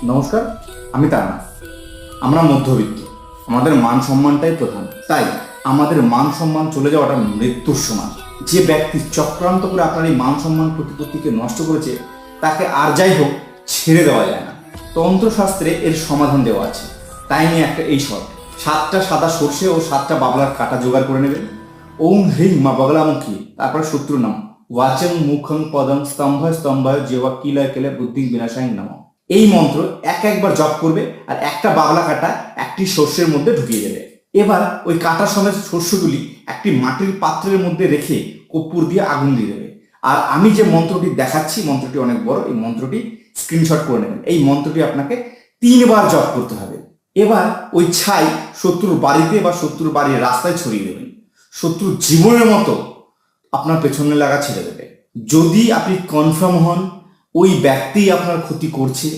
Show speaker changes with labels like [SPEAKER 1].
[SPEAKER 1] নমস্কার, আমি তারা। আমরা মধ্যবিত্ত, আমাদের মান সম্মানটাই প্রধান। তাই আমাদের মান সম্মান চলে যাওয়াটা মৃত্যুর সমান। যে ব্যক্তি চক্রান্ত করে আপনার এই মান সম্মান প্রতিপত্তিকে নষ্ট করেছে, তাকে আর যাই হোক ছেড়ে দেওয়া যায় না। তন্ত্রশাস্ত্রে এর সমাধান দেওয়া আছে। তাই নিয়ে একটা এই শর্ট: 7টা সাদা সর্ষে ও 7টা বাবলার কাটা জোগাড় করে নেবেন। ওম হ্রিং মা বগলামুখী, তারপরে শত্রুর নাম ওয়াচং মুখং পদং স্তম্ভয় স্তম্ভয় যেবা কিলয় কেলে বুদ্ধি বিনাশাই নাম। এই মন্ত্র একবার জপ করবে আর একটা বাবলা কাটা একটি শস্যের মধ্যে ঢুকিয়ে দেবে। এবার ওই কাটা সমেত শস্যগুলি একটি মাটির পাত্রের মধ্যে রেখে কর্পূর দিয়ে আগুন দিয়ে দেবে। আর আমি যে মন্ত্রটি দেখাচ্ছি, মন্ত্রটি অনেক বড়, এই মন্ত্রটি স্ক্রিনশট করে নেবেন। এই মন্ত্রটি আপনাকে 3বার জপ করতে হবে। এবার ওই ছাই শত্রুর বাড়িতে বা শত্রুর বাড়ির রাস্তায় ছড়িয়ে দেবেন। শত্রুর জীবনের মতো আপনার পেছনে লাগা ছেড়ে দেবে। যদি আপনি কনফার্ম হন ওই ব্যক্তি আপনার ক্ষতি করছে,